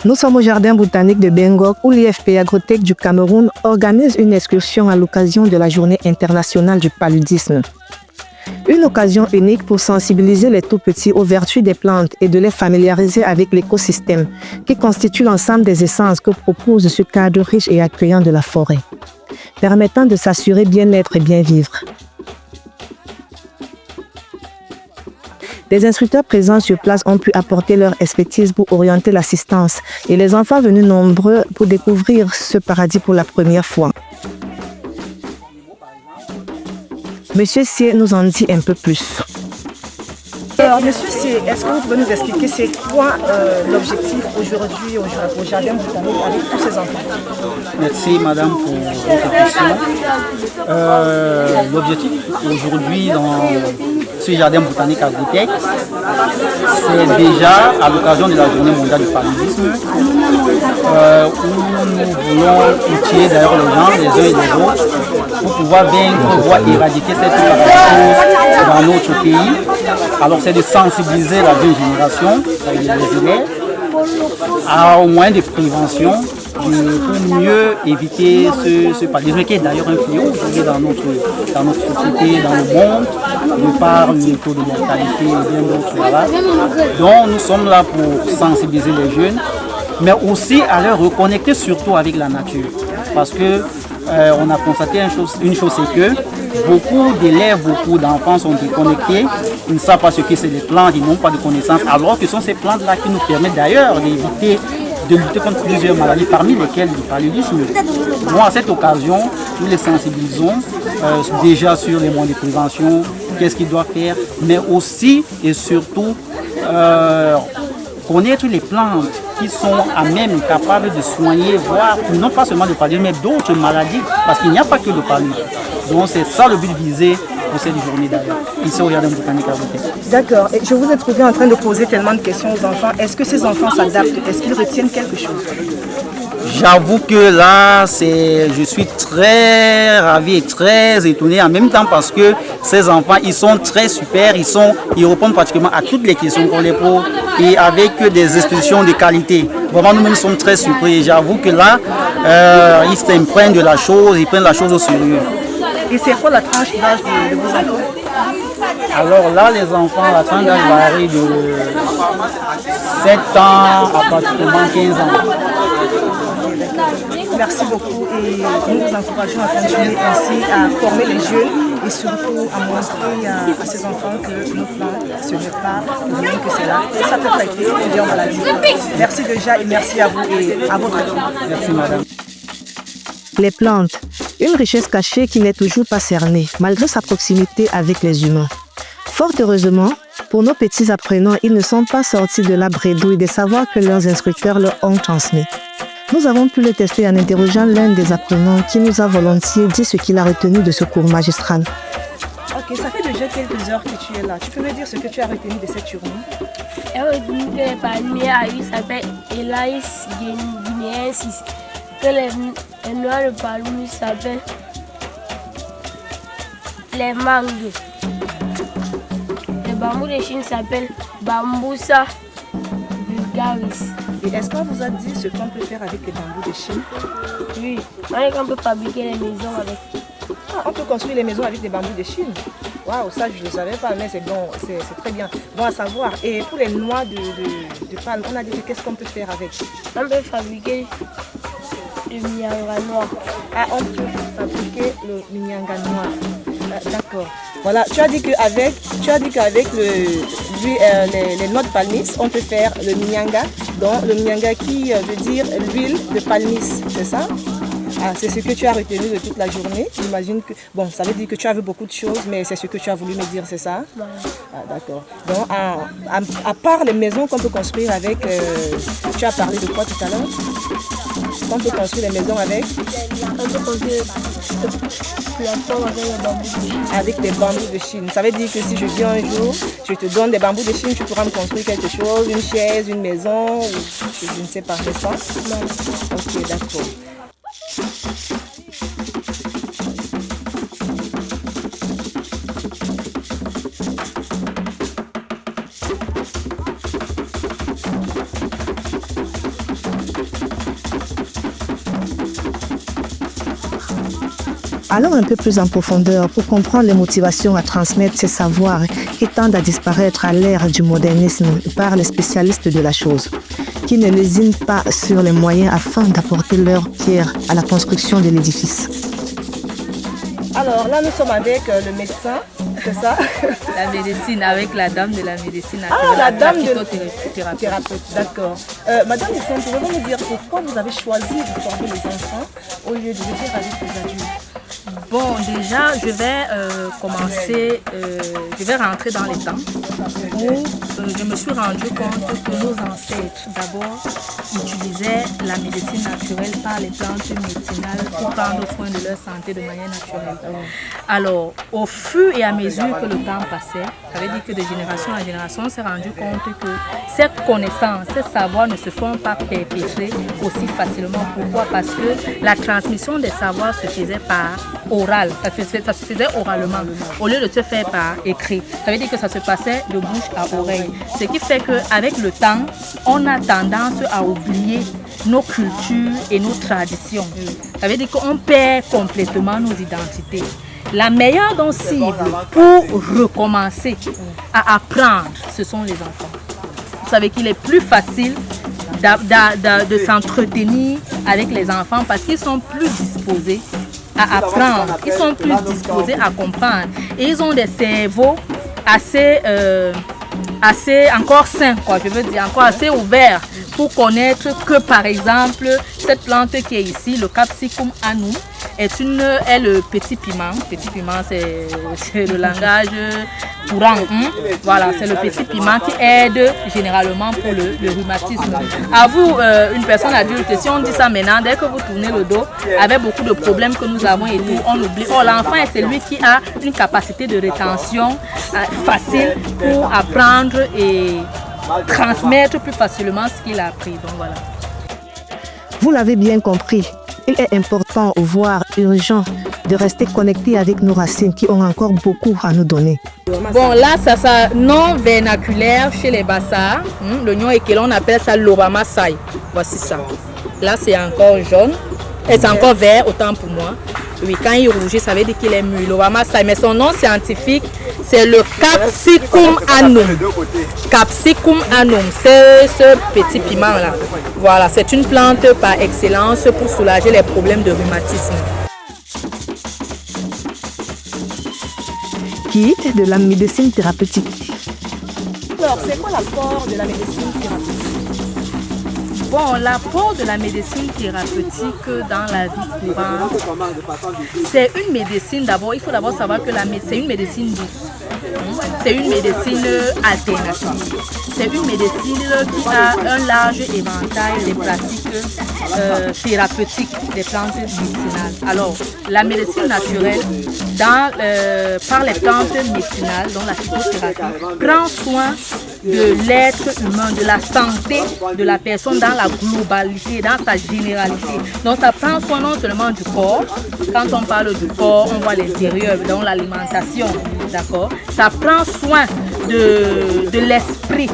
Nous sommes au jardin botanique de Bangkok où l'IFP Agrotech du Cameroun organise une excursion à l'occasion de la Journée internationale du paludisme. Une occasion unique pour sensibiliser les tout-petits aux vertus des plantes et de les familiariser avec l'écosystème qui constitue l'ensemble des essences que propose ce cadre riche et accueillant de la forêt, permettant de s'assurer bien-être et bien vivre. Les instructeurs présents sur place ont pu apporter leur expertise pour orienter l'assistance et les enfants venus nombreux pour découvrir ce paradis pour la première fois. Monsieur Sier nous en dit un peu plus. Alors, monsieur Sier, est-ce que vous pouvez nous expliquer c'est quoi l'objectif aujourd'hui au jardin botanique avec tous ces enfants? Merci madame pour votre question. L'objectif aujourd'hui dans ce jardin botanique Agrotech, c'est déjà à l'occasion de la journée mondiale du paludisme où nous voulons outiller d'ailleurs les gens, les uns et les autres, pour pouvoir vaincre, voire éradiquer cette maladie dans notre pays. Alors c'est de sensibiliser la jeune génération, les élèves, au moyen de prévention pour mieux éviter ce paludisme qui est d'ailleurs un fléau aujourd'hui dans notre société, dans le monde, de par le taux de mortalité et bien d'autres malades. Donc nous sommes là pour sensibiliser les jeunes, mais aussi à leur reconnecter surtout avec la nature. Parce que on a constaté une chose, c'est que beaucoup d'élèves, beaucoup d'enfants sont déconnectés, ils ne savent pas ce que c'est les plantes, ils n'ont pas de connaissances, alors que ce sont ces plantes-là qui nous permettent d'ailleurs de lutter contre plusieurs maladies, parmi lesquelles le paludisme. Bon, à cette occasion, nous les sensibilisons déjà sur les moyens de prévention, qu'est-ce qu'ils doivent faire, mais aussi et surtout connaître les plantes qui sont à même capables de soigner, voire non pas seulement le paludisme, mais d'autres maladies, parce qu'il n'y a pas que le paludisme. Donc c'est ça le but visé pour cette journée d'ailleurs, ici au Jardin botanique Agrotech. D'accord, et je vous ai trouvé en train de poser tellement de questions aux enfants. Est-ce que ces enfants s'adaptent? Est-ce qu'ils retiennent quelque chose? J'avoue que là, je suis très ravi et très étonné en même temps parce que ces enfants, ils sont très super, ils répondent pratiquement à toutes les questions qu'on les pose et avec des expressions de qualité. Vraiment, nous-mêmes sommes très surpris. J'avoue que là, ils s'imprègnent de la chose, ils prennent la chose au sérieux. Et c'est quoi la tranche d'âge de vos enfants? Alors là, les enfants, la tranche d'âge varie de 7 ans à pratiquement 15 ans. Merci beaucoup et nous vous encourageons à continuer ainsi à former les jeunes et surtout à montrer à ces enfants que nos plantes, ce n'est pas rien que c'est là. Et ça peut traiter plusieurs maladies. Merci déjà et merci à vous et à votre équipe. Merci madame. Les plantes, une richesse cachée qui n'est toujours pas cernée, malgré sa proximité avec les humains. Fort heureusement, pour nos petits apprenants, ils ne sont pas sortis de la bredouille des savoirs que leurs instructeurs leur ont transmis. Nous avons pu le tester en interrogeant l'un des apprenants qui nous a volontiers dit ce qu'il a retenu de ce cours magistral. Ok, ça fait déjà quelques heures que tu es là. Tu peux me dire ce que tu as retenu de cette journée? J'ai retenu que les palmiers s'appellent Elaïs guinéensis, que les noix de palmier s'appellent les mangues. Les bambous de Chine s'appellent Bambousa vulgaris. Et est-ce qu'on vous a dit ce qu'on peut faire avec les bambous de Chine? Oui, on peut fabriquer les maisons avec. Ah, on peut construire les maisons avec des bambous de Chine? Waouh, ça je ne le savais pas, mais c'est bon, c'est très bien. Bon à savoir. Et pour les noix de palme, on a dit qu'est-ce qu'on peut faire avec? On peut fabriquer le minyanga noir. Ah, on peut fabriquer le minyanga noir. D'accord. Voilà, tu as dit qu'avec les noix de palmis, on peut faire le minyanga. Donc le minyanga qui veut dire l'huile de palmis, c'est ça? Ah, c'est ce que tu as retenu de toute la journée. J'imagine que, bon, ça veut dire que tu as vu beaucoup de choses, mais c'est ce que tu as voulu me dire, c'est ça? Ouais. Ah, d'accord. Donc, à part les maisons qu'on peut construire avec, tu as parlé de quoi tout à l'heure? On peut construire les maisons avec? On peut construire des plateformes avec les bambous de Chine. Avec des bambous de Chine. Ça veut dire que si je viens un jour, je te donne des bambous de Chine, tu pourras me construire quelque chose, une chaise, une maison, ou je ne sais pas, n'est-ce pas? Non. Ok, d'accord. Allons un peu plus en profondeur pour comprendre les motivations à transmettre ces savoirs qui tendent à disparaître à l'ère du modernisme par les spécialistes de la chose, qui ne lésinent pas sur les moyens afin d'apporter leur pierre à la construction de l'édifice. Alors là, nous sommes avec le médecin, c'est ça? La médecine, avec la dame de la médecine. Ah, la dame de phytothérapeute. thérapeute, d'accord. Madame Hussein, pouvez-vous nous dire pourquoi vous avez choisi de former les enfants au lieu de le faire avec les adultes? Bon, déjà, je vais commencer, je vais rentrer dans les temps où je me suis rendu compte que nos ancêtres, d'abord, utilisaient la médecine naturelle par les plantes médicinales pour prendre soin de leur santé de manière naturelle. Alors, au fur et à mesure que le temps passait, ça veut dire que de génération en génération, on s'est rendu compte que ces connaissances, ces savoirs ne se font pas perpétrer aussi facilement. Pourquoi? Parce que la transmission des savoirs se faisait par oral, ça se faisait oralement, au lieu de se faire par écrit. Ça veut dire que ça se passait de bouche à oreille. Ce qui fait qu'avec le temps, on a tendance à oublier nos cultures et nos traditions. Ça veut dire qu'on perd complètement nos identités. La meilleure donc cible pour recommencer à apprendre, ce sont les enfants. Vous savez qu'il est plus facile de s'entretenir avec les enfants parce qu'ils sont plus disposés à apprendre, ils sont plus disposés à comprendre et ils ont des cerveaux assez encore sains, quoi, je veux dire, encore assez ouverts pour connaître que par exemple cette plante qui est ici, le Capsicum annum, est le petit piment. Petit piment, c'est le langage courant. Voilà, c'est le petit piment qui aide généralement pour le rhumatisme. À vous, une personne adulte, si on dit ça maintenant, dès que vous tournez le dos, avec beaucoup de problèmes que nous avons et tout, on oublie. Oh, l'enfant est celui qui a une capacité de rétention facile pour apprendre et transmettre plus facilement ce qu'il a appris. Donc voilà. Vous l'avez bien compris, il est important, voire urgent, de rester connecté avec nos racines qui ont encore beaucoup à nous donner. Bon, là, ça nom vernaculaire chez les Bassards, le nom que l'on appelle ça l'Obama Sai. Voici ça. Là, c'est encore jaune et c'est encore vert, autant pour moi. Oui, quand il rougit, ça veut dire qu'il est mûr, l'Obama Sai. Mais son nom scientifique, c'est le Capsicum annum. Capsicum annum, c'est ce petit piment-là. Voilà, c'est une plante par excellence pour soulager les problèmes de rhumatisme. Guide de la médecine thérapeutique. Alors, c'est quoi l'apport de la médecine thérapeutique? Bon, l'apport de la médecine thérapeutique dans la vie courante, c'est une médecine d'abord, il faut d'abord savoir que c'est une médecine douce. C'est une médecine alternative. C'est une médecine qui a un large éventail des pratiques thérapeutiques des plantes médicinales. Alors, la médecine naturelle, par les plantes médicinales, dont la phytothérapie, prend soin de l'être humain, de la santé de la personne dans la globalité, dans sa généralité. Donc, ça prend soin non seulement du corps. Quand on parle du corps, on voit l'intérieur, donc l'alimentation, d'accord? Ça prend soin de l'esprit.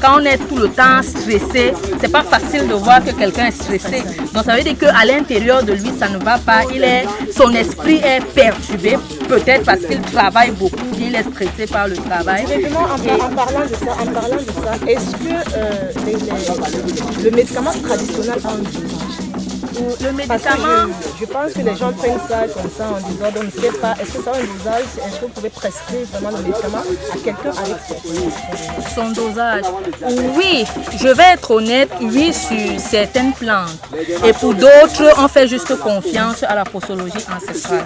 Quand on est tout le temps stressé, c'est pas facile de voir que quelqu'un est stressé. Donc ça veut dire qu'à l'intérieur de lui, ça ne va pas. Son esprit est perturbé, peut-être parce qu'il travaille beaucoup, il est stressé par le travail. Effectivement, en parlant de ça, est-ce que le médicament traditionnel a un dosage? Le médicament, je pense que les gens prennent ça comme ça en disant, donc, je ne sais pas, est-ce que ça a un dosage? Est-ce que vous pouvez prescrire vraiment le médicament à quelqu'un avec son dosage? Oui, je vais être honnête, oui, sur certaines plantes. Et pour d'autres, on fait juste confiance à la posologie ancestrale.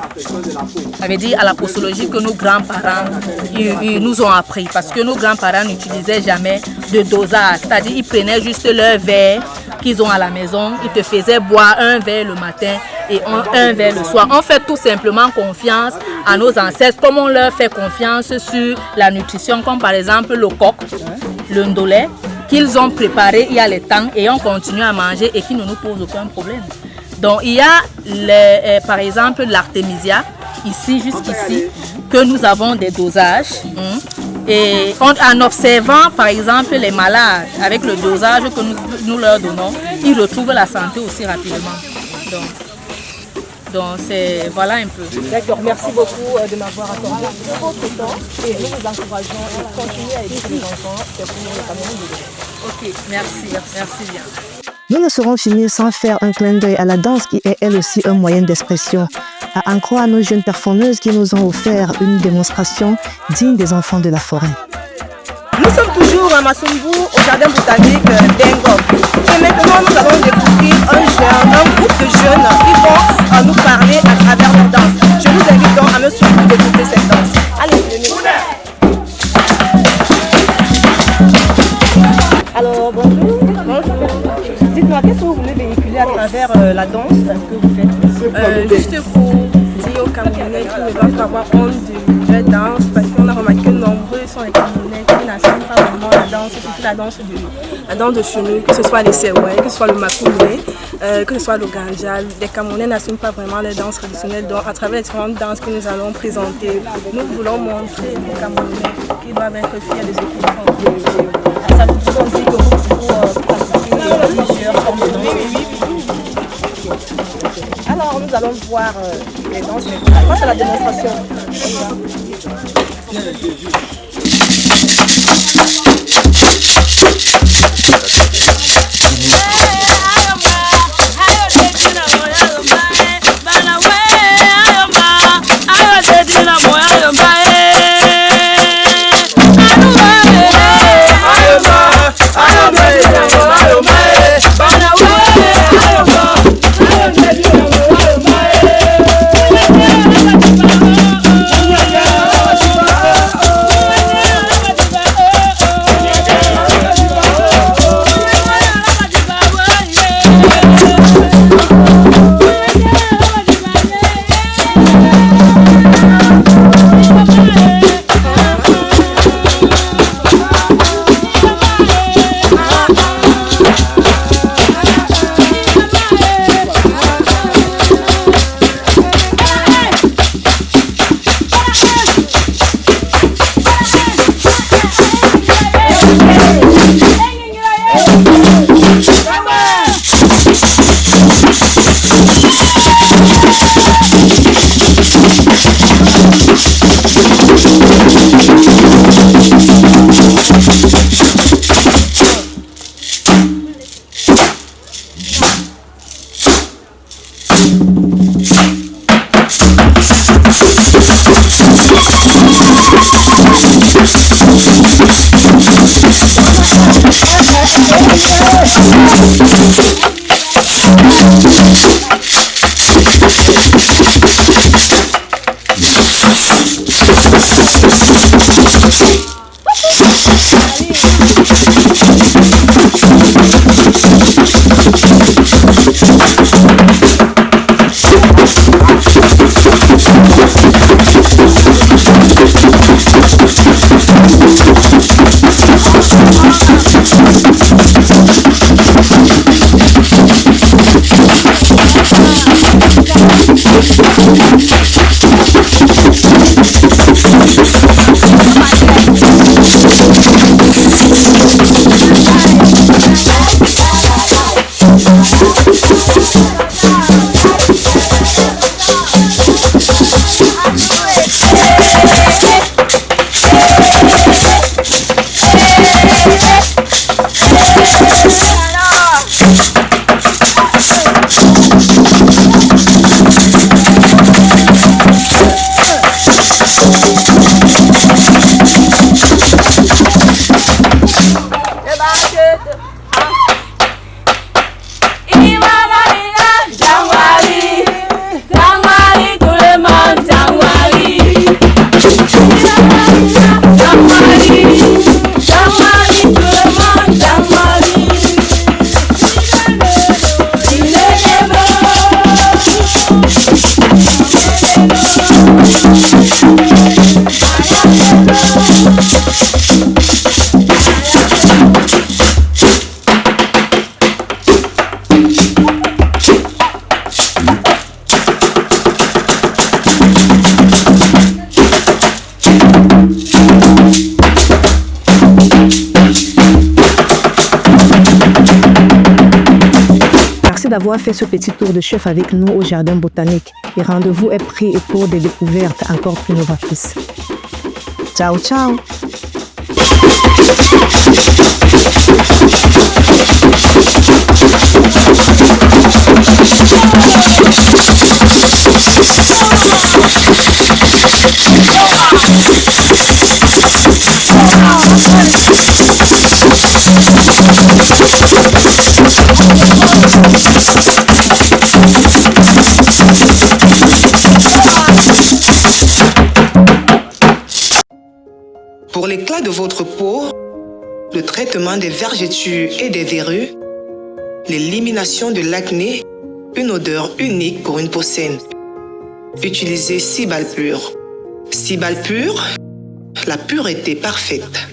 Ça veut dire à la posologie que nos grands-parents ils nous ont appris. Parce que nos grands-parents n'utilisaient jamais de dosage. C'est-à-dire ils prenaient juste leur verre qu'ils ont à la maison, ils te faisaient boire un verre le matin et un verre le soir. On fait tout simplement confiance à nos ancêtres, comme on leur fait confiance sur la nutrition, comme par exemple le coq, le ndolé, qu'ils ont préparé il y a le temps et on continue à manger et qui ne nous pose aucun problème. Donc il y a par exemple l'artémisia, ici jusqu'ici, que nous avons des dosages. Et en observant par exemple les malades avec le dosage que nous leur donnons, ils retrouvent la santé aussi rapidement. Donc. Donc voilà un peu. D'accord, merci beaucoup de m'avoir accordé votre temps et nous vous encourageons à continuer à éduquer les enfants, c'est pour le Cameroun de demain. Ok, merci bien. Nous ne saurons finir sans faire un clin d'œil à la danse qui est elle aussi un moyen d'expression. À en croire nos jeunes performeuses qui nous ont offert une démonstration digne des enfants de la forêt. Nous sommes toujours à Masumbu, au jardin botanique d'Engok. Et maintenant, nous allons découvrir un groupe de jeunes qui vont nous parler à travers leur danse. Je vous invite donc à me suivre pour découvrir cette danse. Allez, venez. Alors, bonjour. Dites-moi, qu'est-ce que vous voulez véhiculer à travers la danse que vous faites? Juste pour dire aux Camerounais qu'ils ne doivent pas avoir honte de leur danse, parce qu'on a remarqué que nombreux sont les Camerounais qui n'assument pas vraiment la danse, surtout la danse de chez nous, que ce soit les Sewai, que ce soit le Makoumé, que ce soit le Ganja. Les Camerounais n'assument pas vraiment les danses traditionnelles. Donc, à travers les différentes danses que nous allons présenter, nous voulons montrer aux Camerounais qu'ils doivent être fiers de ce qu'ils font. Ça veut dire aussi que vous pratiquez plusieurs formes de danse. Alors, nous allons voir les danses, mais face à la démonstration. D'avoir fait ce petit tour de chef avec nous au jardin botanique. et rendez-vous est pris pour des découvertes encore plus novatrices. Ciao, ciao! Pour l'éclat de votre peau, le traitement des vergetures et des verrues, l'élimination de l'acné, une odeur unique pour une peau saine. Utilisez Cibal Pur. Cibal Pur, la pureté parfaite.